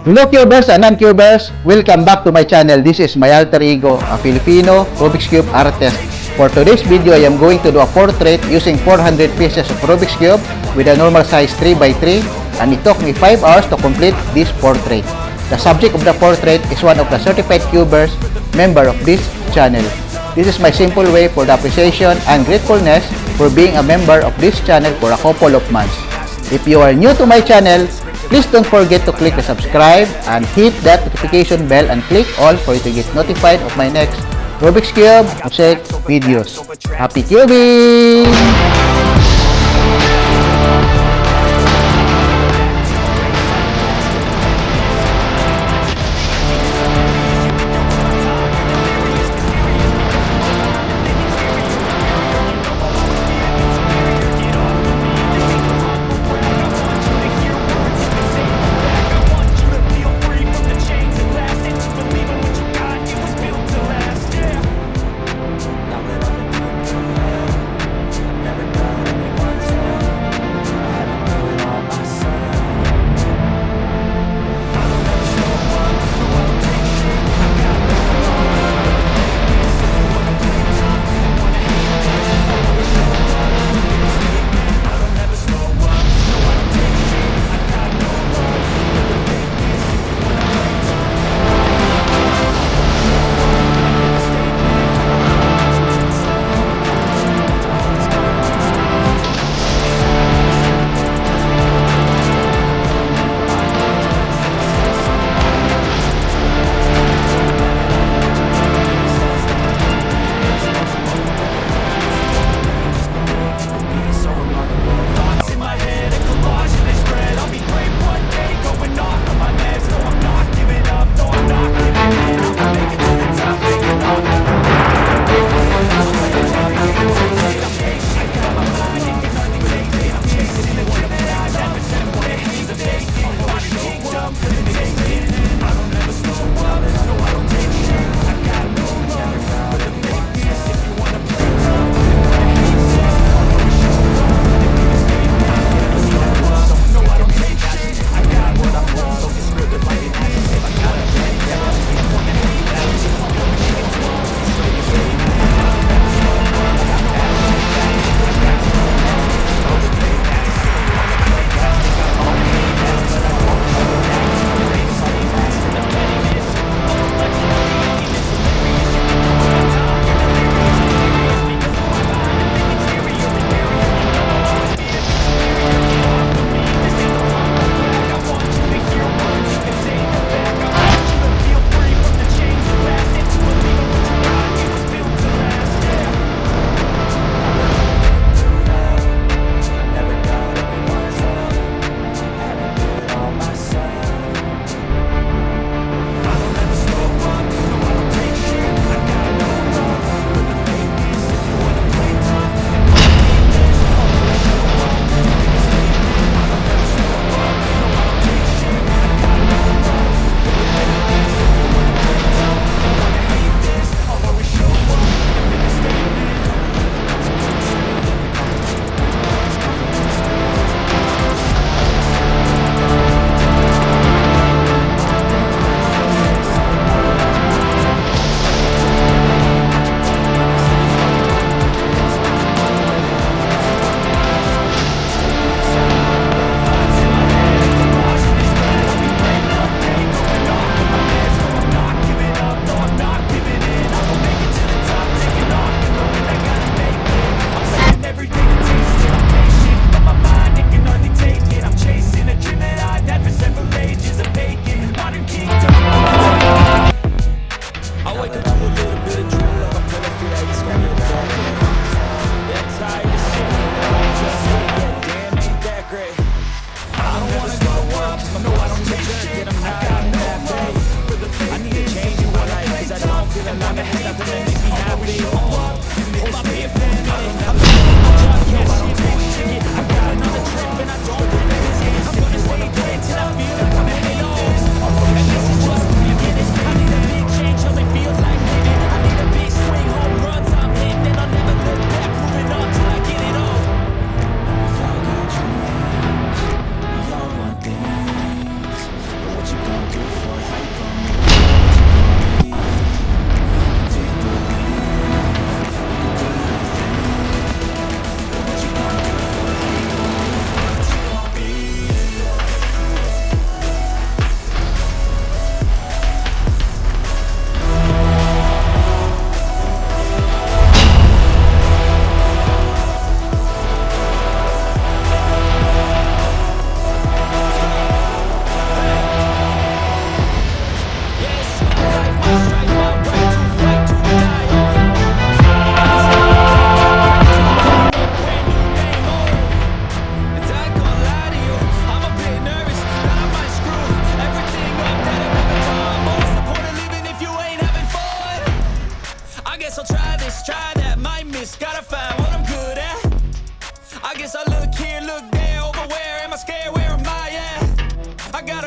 Hello Cubers and non-Cubers! Welcome back to my channel. This is my alter ego, a Filipino Rubik's Cube artist. For today's video, I am going to do a portrait using 400 pieces of Rubik's Cube with a normal size 3x3, and it took me 5 hours to complete this portrait. The subject of the portrait is one of the certified Cubers member of this channel. This is my simple way for the appreciation and gratefulness for being a member of this channel for a couple of months. If you are new to my channel, please don't forget to click the subscribe and hit that notification bell and click all for you to get notified of my next Rubik's Cube project videos. Happy cubing!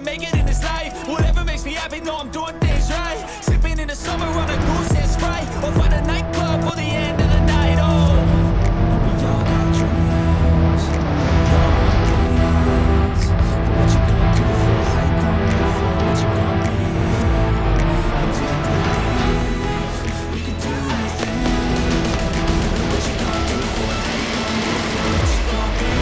make it in this life. Whatever makes me happy, know I'm doing things right. Sipping in the summer on a goose and Sprite, or find a nightclub for the end of the night. Oh, and we all got dreams, we all want things. But what you gonna do for it? How you gonna move for it? What you gonna be? And do you believe we can do anything? What you gonna do for it? How you gonna move for it? What you gonna be?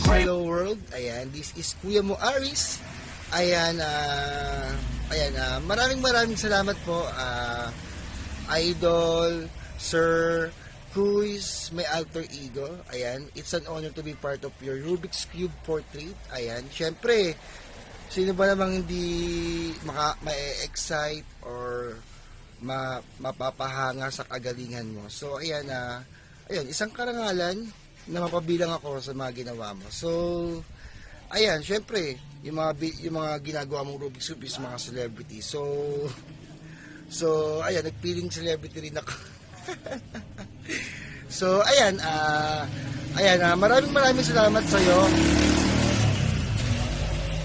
Hello world, ayan, this is KuyaMo Aries. Ayan, maraming salamat po, Idol, Sir, who is my alter ego. Ayan, it's an honor to be part of your Rubik's Cube portrait. Ayan, syempre, sino ba namang hindi ma-excite or mapapahanga sa kagalingan mo. So, ayan, isang karangalan na mapabilang ako sa mga ginawa mo. So, ayan, syempre, yung mga ginagawa mong Rubik's Cube is mga celebrity. So, ayan, nagpiling celebrity rin ako. So, ayan, maraming salamat sa iyo.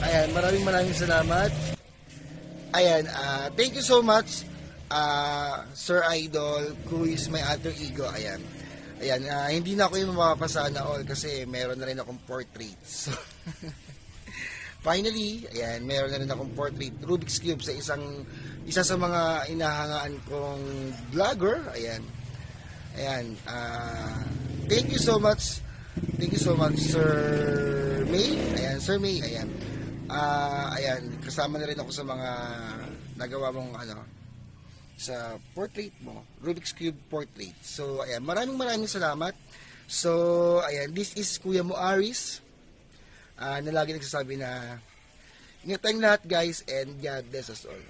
Ayan, maraming salamat. Ayan, thank you so much, Sir Idol, who is my alter ego. Ayan, hindi na ako yung mapapasana all kasi meron na rin akong portraits. So, finally, ayan, meron na rin akong portrait Rubik's Cube sa isa sa mga inahangaan kong vlogger. Ayan, thank you so much, Sir May. Ayan, Sir May, ayan, kasama na rin ako sa mga nagawa mong sa portrait mo, Rubik's Cube portrait. So, ayan, maraming salamat. So, ayan, this is KuyaMo Aries, na lagi nagsasabi na ingat tayong lahat, guys, and God bless us all.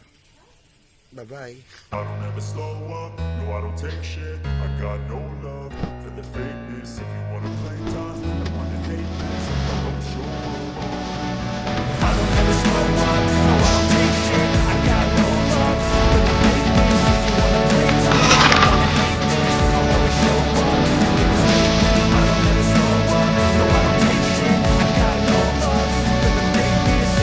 Bye-bye. I don't ever slow up, no I don't take shit. I got no love for the fakeness. If you wanna play tough, I wanna hate this. I don't show up. I don't ever slow up, no I don't take shit. I got no love for the fakeness. If you wanna play tough, I wanna hate this. I always show up. I don't ever slow up, no I don't take shit. I got no love for the fakeness.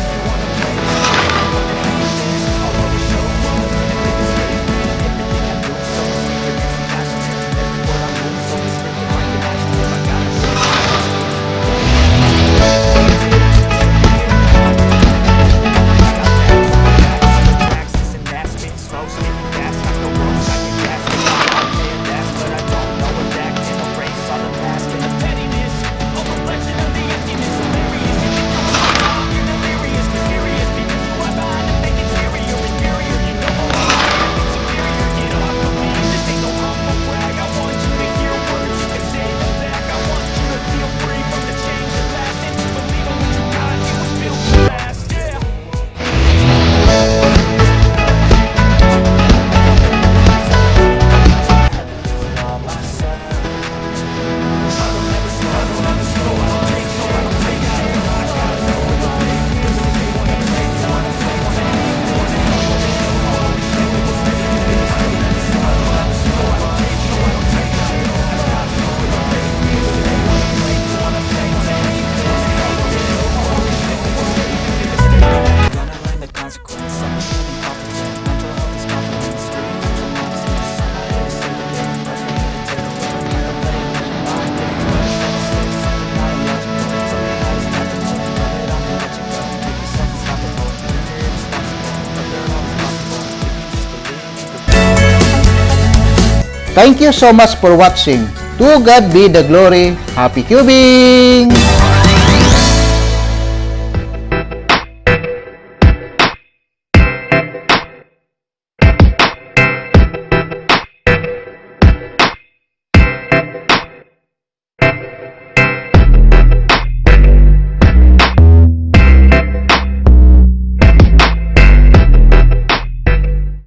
Thank you so much for watching. To God be the glory. Happy cubing!